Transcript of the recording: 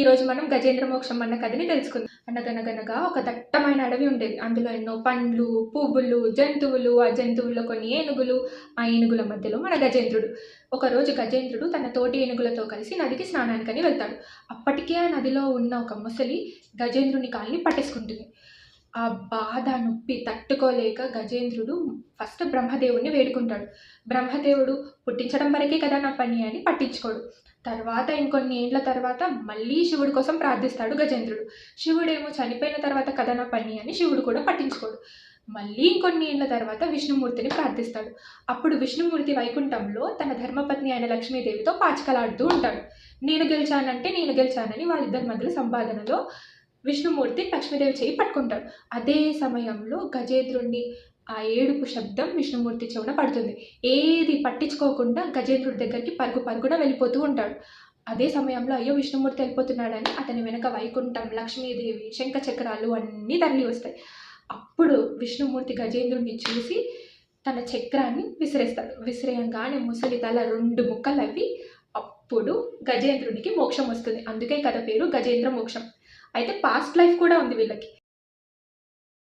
ఈరోజు మనం గజేంద్ర మోక్షం అన్న కథని తెలుసుకుందాం. అనగనగనగా ఒక దట్టమైన అడవి ఉండేది. అందులో ఎన్నో పండ్లు, పువ్వులు, జంతువులు, ఆ జంతువుల్లో కొన్ని ఏనుగులు, ఆ ఏనుగుల మధ్యలో మన గజేంద్రుడు. ఒకరోజు గజేంద్రుడు తన తోటి ఏనుగులతో కలిసి నదికి స్నానానికని వెళ్తాడు. అప్పటికే ఆ నదిలో ఉన్న ఒక మొసలి గజేంద్రుని కాలిని పట్టేసుకుంటుంది. ఆ బాధ నొప్పి తట్టుకోలేక గజేంద్రుడు ఫస్ట్ బ్రహ్మదేవుడిని వేడుకుంటాడు. బ్రహ్మదేవుడు పుట్టించడం వరకే కదా నా పని అని పట్టించుకోడు. తర్వాత ఇంకొన్ని ఏండ్ల తర్వాత మళ్ళీ శివుడి కోసం ప్రార్థిస్తాడు గజేంద్రుడు. శివుడేమో చనిపోయిన తర్వాత కదా నా పని అని శివుడు కూడా పట్టించుకోడు. మళ్ళీ ఇంకొన్ని ఏళ్ళ తర్వాత విష్ణుమూర్తిని ప్రార్థిస్తాడు. అప్పుడు విష్ణుమూర్తి వైకుంఠంలో తన ధర్మపత్ని అయిన లక్ష్మీదేవితో పాచికలాడుతూ ఉంటాడు. నేను గెలిచానని వాళ్ళిద్దరి మధ్యలో సంపాదనలో విష్ణుమూర్తి లక్ష్మీదేవి చేయి పట్టుకుంటాడు. అదే సమయంలో గజేంద్రుణ్ణి ఆ ఏడుపు శబ్దం విష్ణుమూర్తి చెవున పడుతుంది. ఏది పట్టించుకోకుండా గజేంద్రుడి దగ్గరికి పరుగు పరుగున వెళ్ళిపోతూ ఉంటాడు. అదే సమయంలో అయ్యో విష్ణుమూర్తి వెళ్ళిపోతున్నాడని అతని వెనక వైకుంఠం, లక్ష్మీదేవి, శంఖ చక్రాలు అన్నీ తరలి వస్తాయి. అప్పుడు విష్ణుమూర్తి గజేంద్రుడిని చూసి తన చక్రాన్ని విసిరేస్తాడు. విసిరేయంగానే ముసలి తల 2 ముక్కలవి. అప్పుడు గజేంద్రునికి మోక్షం వస్తుంది. అందుకే కథ పేరు గజేంద్ర మోక్షం. అయితే పాస్ట్ లైఫ్ కూడా ఉంది వీళ్ళకి.